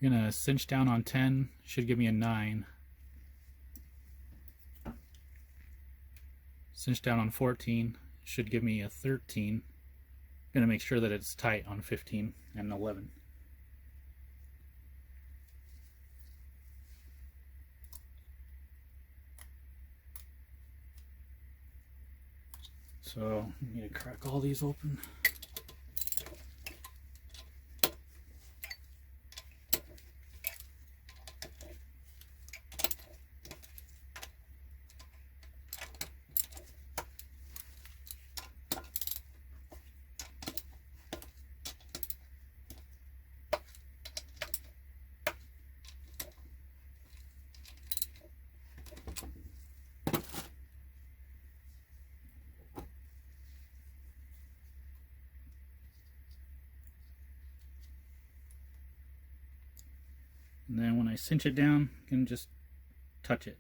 I'm gonna cinch down on 10, should give me a 9. Cinch down on 14, should give me a 13. I'm gonna make sure that it's tight on 15 and 11. So I need to crack all these open. And then when I cinch it down, I can just touch it.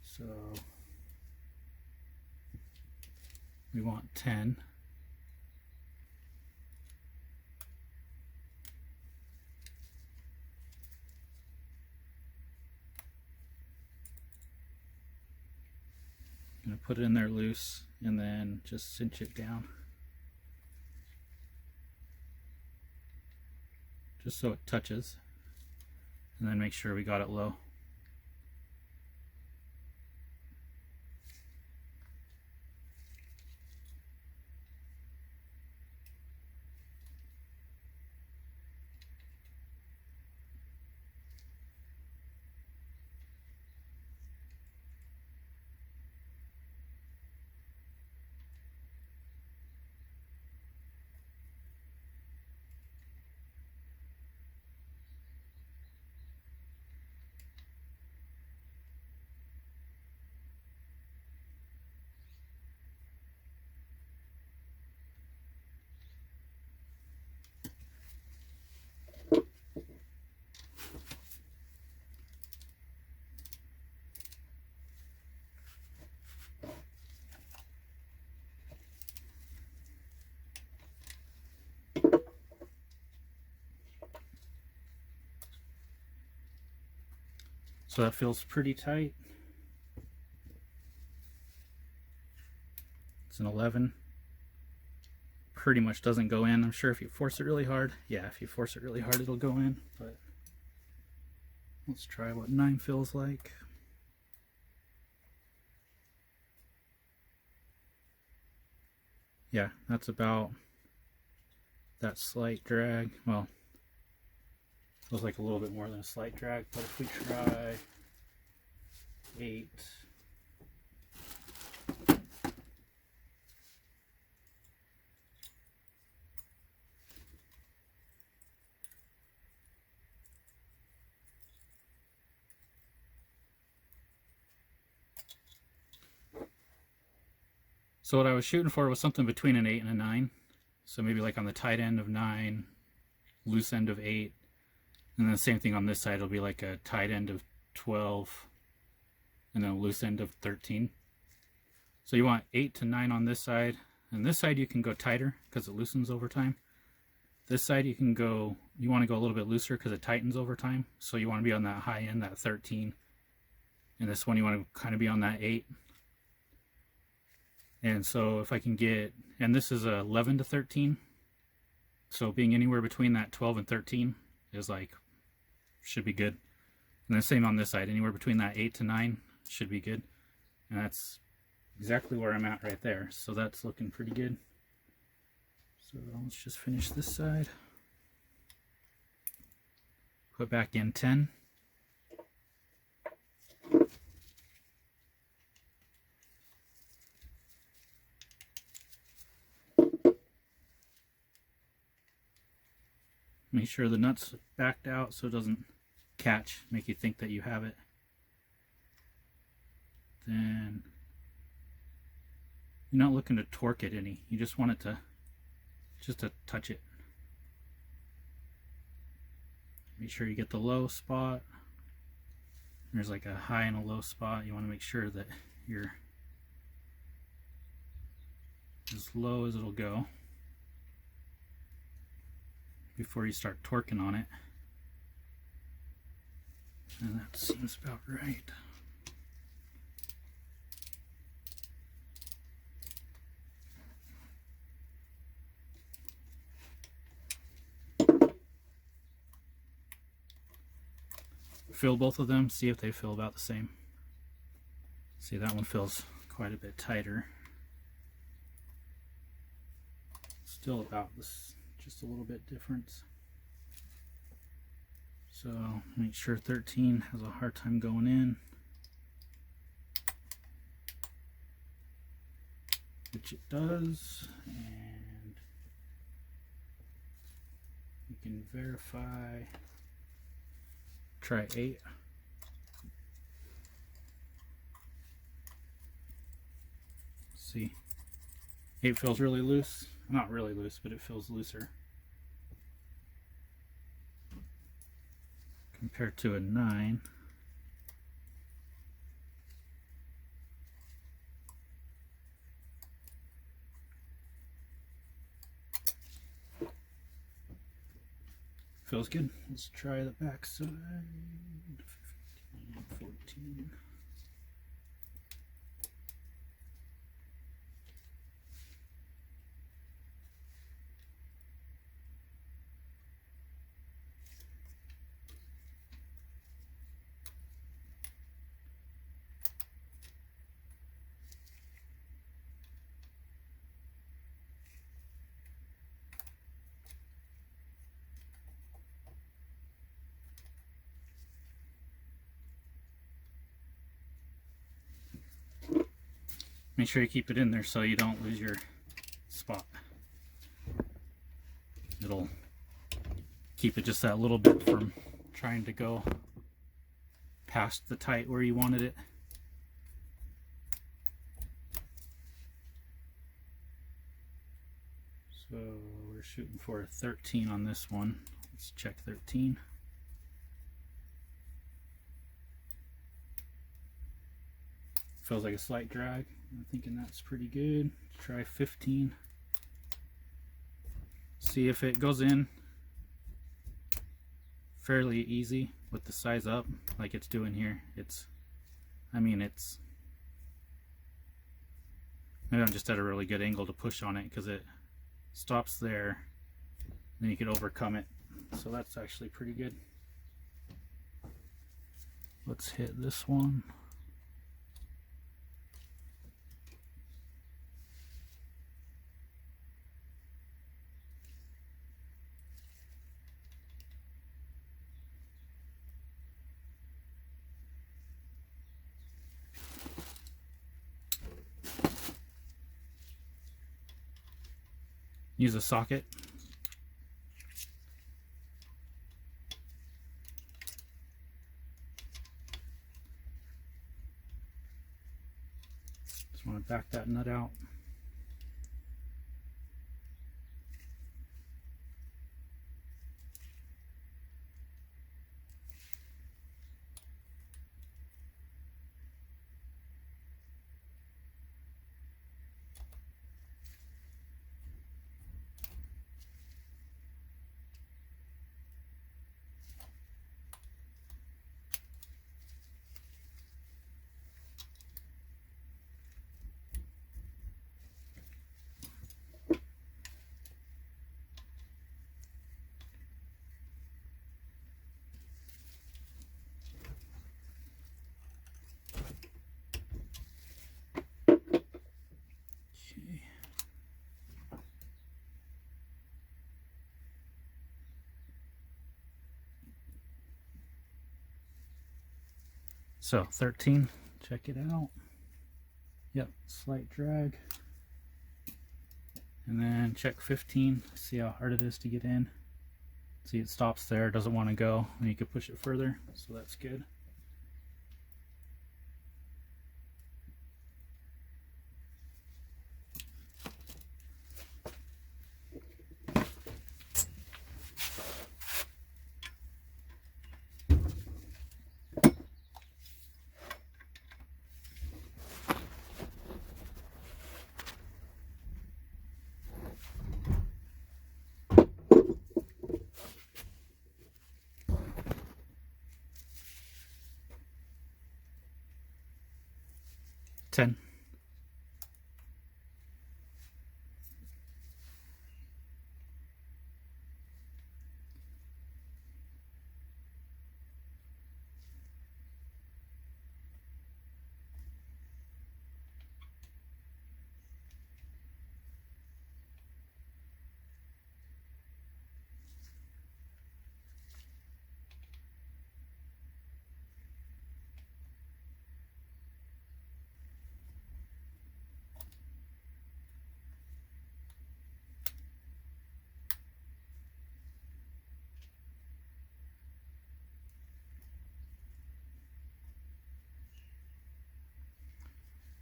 So we want 10. I'm going to put it in there loose and then just cinch it down. Just so it touches, and then make sure we got it low. So that feels pretty tight. It's an 11. Pretty much doesn't go in. I'm sure if you force it really hard, yeah, if you force it really hard, it'll go in. But let's try what 9 feels like. Yeah, that's about that slight drag. Well, feels like a little bit more than a slight drag, but if we try 8, so what I was shooting for was something between an 8 and a 9. So maybe like on the tight end of 9, loose end of 8, and then the same thing on this side. It'll be like a tight end of 12 and then a loose end of 13. So you want 8 to 9 on this side, and this side you can go tighter because it loosens over time. This side you can go, you want to go a little bit looser because it tightens over time. So you want to be on that high end, that 13. And this one you want to kind of be on that 8. And so if I can get, and this is a 11 to 13. So being anywhere between that 12 and 13 is like, should be good. And the same on this side, anywhere between that 8 to 9 should be good. And that's exactly where I'm at right there. So that's looking pretty good. So let's just finish this side. Put back in 10. Make sure the nut's backed out so it doesn't catch, make you think that you have it. Then you're not looking to torque it any, you just want it to touch it. Make sure you get the low spot. There's like a high and a low spot. You want to make sure that you're as low as it'll go. before you start torquing on it. And that seems about right. Feel both of them, see if they feel about the same. See, that one feels quite a bit tighter. Still about this, just a little bit difference. So make sure 13 has a hard time going in, which it does, and you can verify. Try 8. See, 8 feels really loose. Not really loose, but it feels looser compared to a 9. Feels good. Let's try the back side. 15, 14. Make sure you keep it in there so you don't lose your spot. It'll keep it just that little bit from trying to go past the tight where you wanted it. So we're shooting for a 13 on this one. Let's check 13. Feels like a slight drag. I'm thinking that's pretty good. Try 15. See if it goes in fairly easy with the size up like it's doing here. Maybe I'm just at a really good angle to push on it because it stops there. Then you can overcome it. So that's actually pretty good. Let's hit this one. Use a socket. Just want to back that nut out. So 13, check it out. Yep, slight drag. And then check 15, see how hard it is to get in. See, it stops there, doesn't want to go, and you can push it further, so that's good. 10.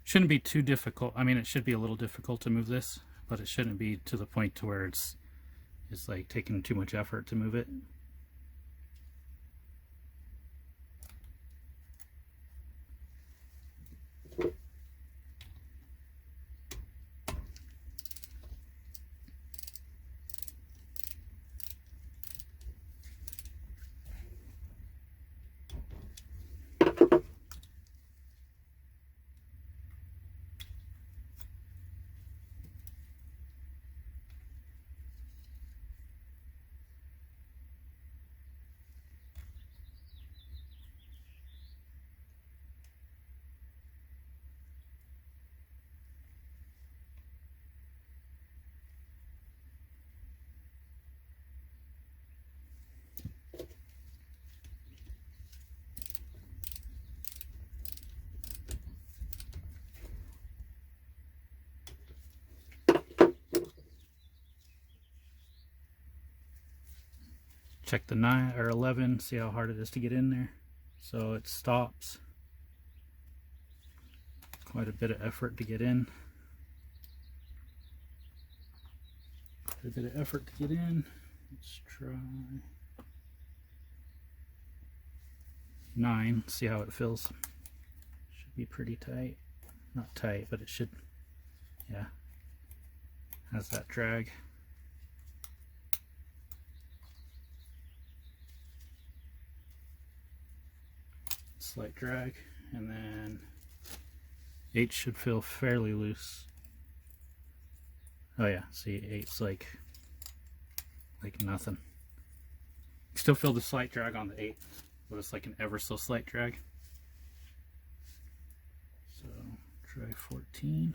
Shouldn't be too difficult. I mean, it should be a little difficult to move this, but it shouldn't be to the point to where it's like taking too much effort to move it. Check the 9 or 11, see how hard it is to get in there. So it stops. Quite a bit of effort to get in. Quite a bit of effort to get in. Let's try 9, see how it feels. Should be pretty tight. Not tight, but it should, yeah. Has that drag. Slight drag, and then 8 should feel fairly loose. Oh yeah, see, 8's like nothing. You still feel the slight drag on the 8, but it's like an ever so slight drag. So try 14.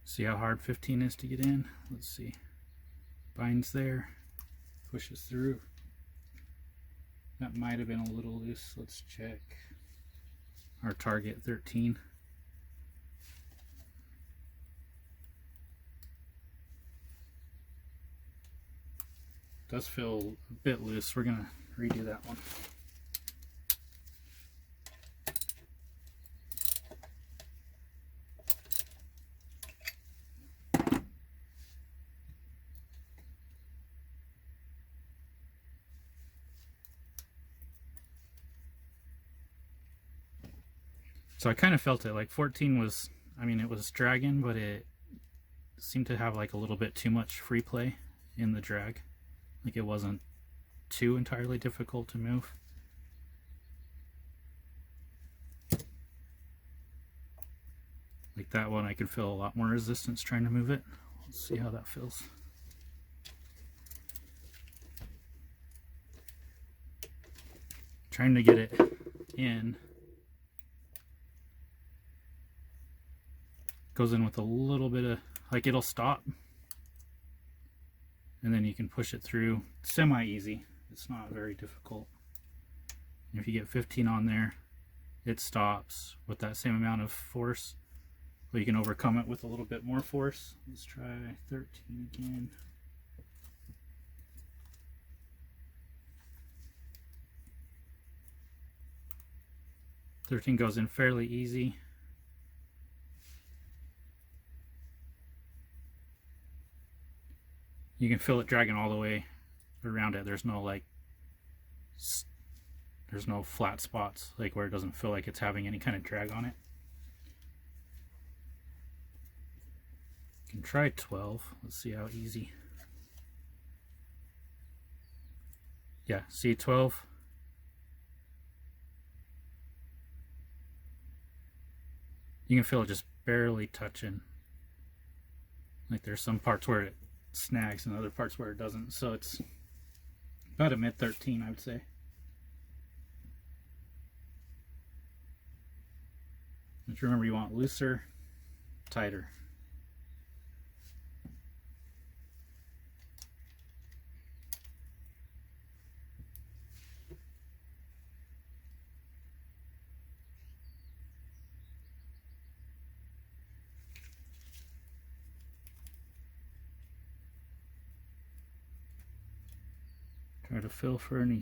See how hard 15 is to get in? Let's see. Binds there, pushes through. That might have been a little loose. Let's check. Our target 13. Does feel a bit loose. We're gonna redo that one. So I kind of felt it, like 14 was, I mean, it was dragging, but it seemed to have like a little bit too much free play in the drag. Like it wasn't too entirely difficult to move. Like that one, I could feel a lot more resistance trying to move it. Let's see how that feels. Trying to get it in. Goes in with a little bit of, like it'll stop. And then you can push it through semi-easy. It's not very difficult. And if you get 15 on there, it stops with that same amount of force. But you can overcome it with a little bit more force. Let's try 13 again. 13 goes in fairly easy. You can feel it dragging all the way around it. There's no flat spots, like where it doesn't feel like it's having any kind of drag on it. You can try 12. Let's see how easy. Yeah, see 12. You can feel it just barely touching. Like there's some parts where it snags and other parts where it doesn't. So it's about a mid 13, I would say. Just remember, you want looser, tighter. Try to feel for any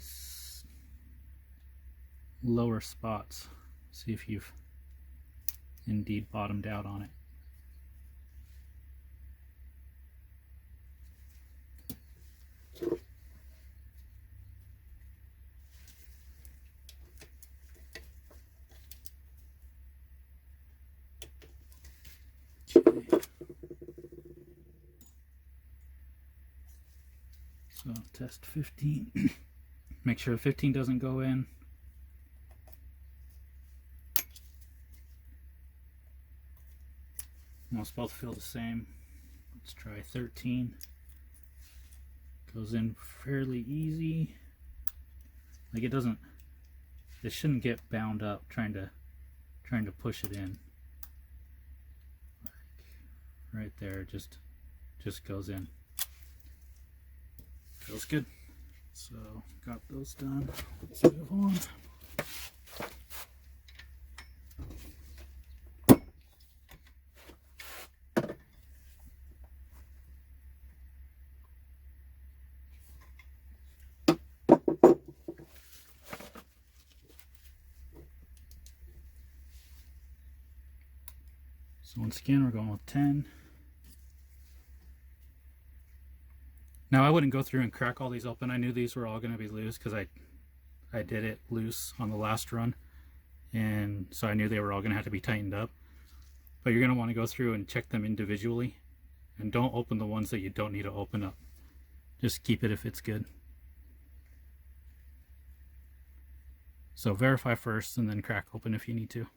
lower spots. See if you've indeed bottomed out on it. Okay. So test 15. Make sure 15 doesn't go in. Most both feel the same. Let's try 13. Goes in fairly easy. Like it shouldn't get bound up trying to push it in. Like right there, just goes in. Feels good. So got those done. Let's move on. So once again, we're going with 10. Now I wouldn't go through and crack all these open. I knew these were all going to be loose because I did it loose on the last run, and so I knew they were all going to have to be tightened up. But you're going to want to go through and check them individually, and don't open the ones that you don't need to open up. Just keep it if it's good. So verify first and then crack open if you need to.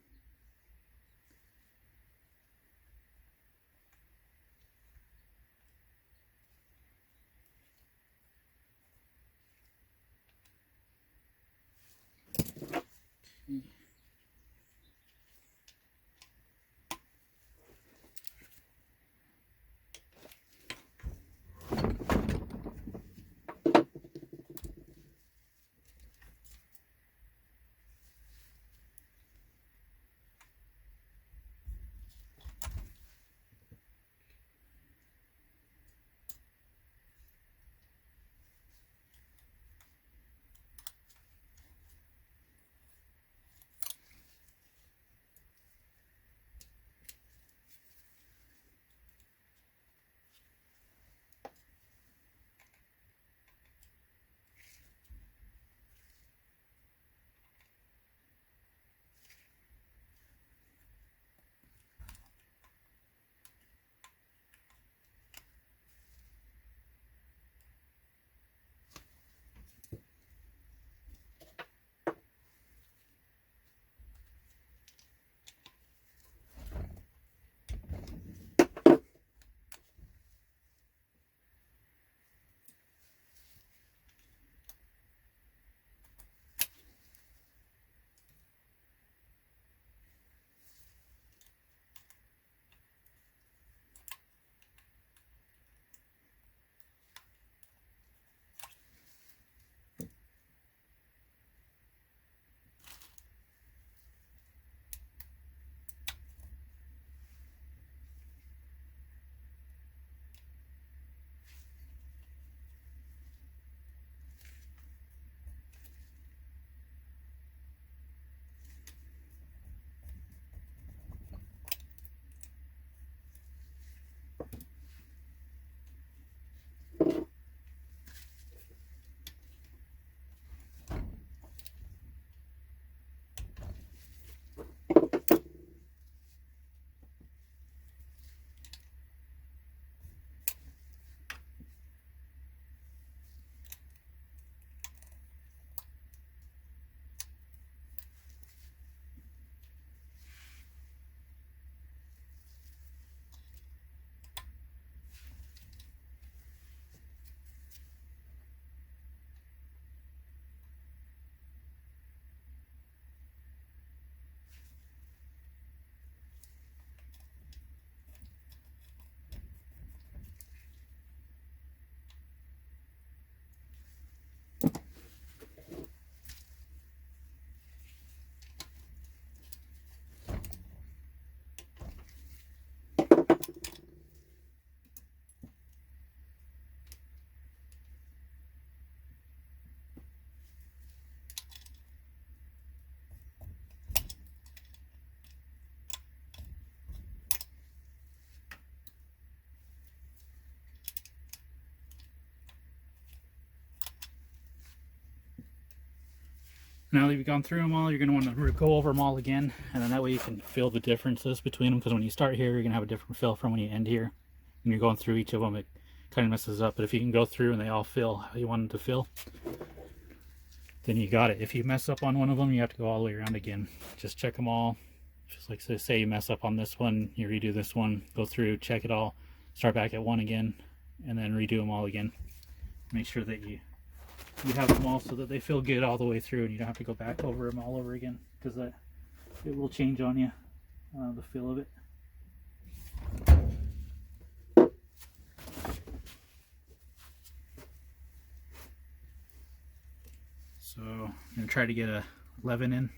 Now that you've gone through them all, you're going to want to go over them all again, and then that way you can feel the differences between them, because when you start here, you're going to have a different feel from when you end here. When you're going through each of them, it kind of messes up, but if you can go through and they all feel how you want them to feel, then you got it. If you mess up on one of them, you have to go all the way around again. Just check them all. Just like say you mess up on this one, you redo this one, go through, check it all, start back at one again, and then redo them all again. Make sure that you have them all so that they feel good all the way through, and you don't have to go back over them all over again, because it will change on you, the feel of it. So I'm going to try to get a 11 in.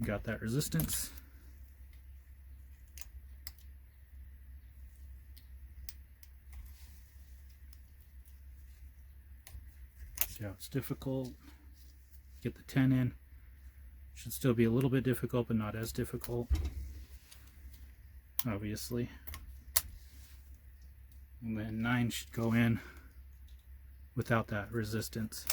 Got that resistance. See how it's difficult. Get the 10 in. Should still be a little bit difficult, but not as difficult, obviously. And then 9 should go in without that resistance.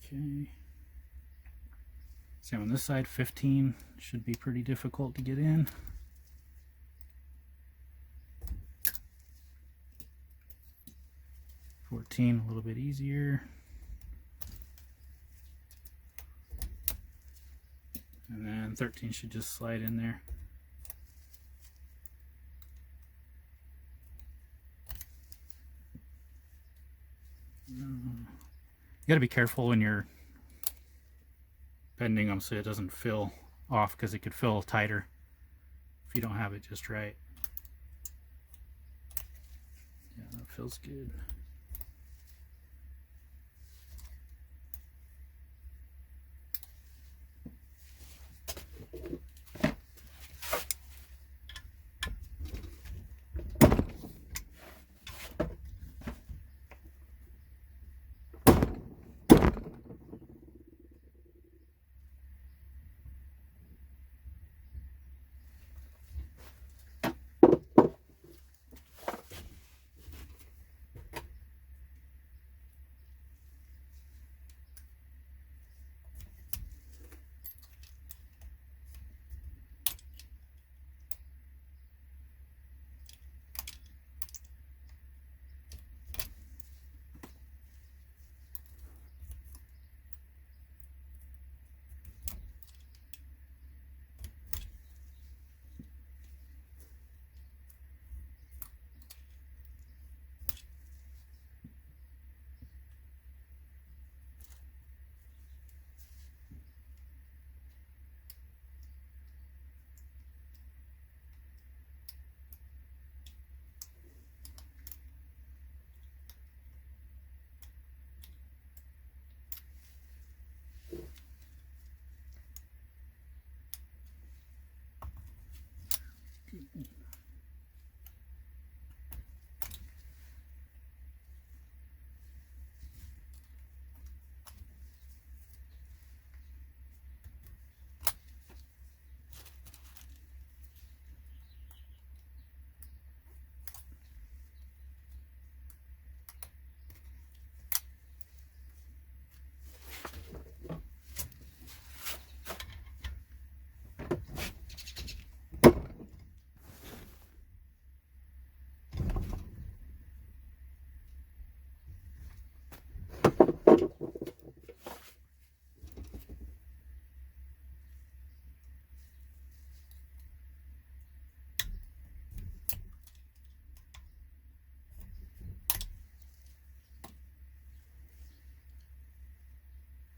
Okay. Same on this side, 15 should be pretty difficult to get in. A little bit easier. And then 13 should just slide in there. You got to be careful when you're bending them so it doesn't feel off, because it could feel tighter if you don't have it just right. Yeah, that feels good.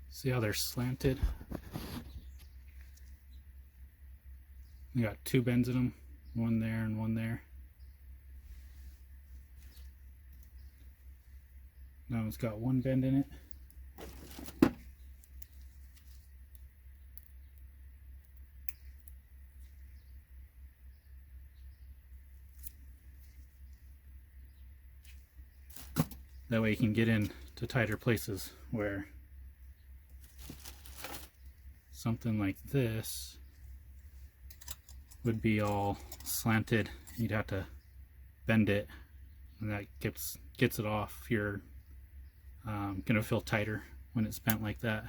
See how they're slanted? We got 2 bends in them, one there and one there. Now it's got 1 bend in it. That way you can get in to tighter places, where something like this would be all slanted. You'd have to bend it, and that gets it off. You're gonna feel tighter when it's bent like that.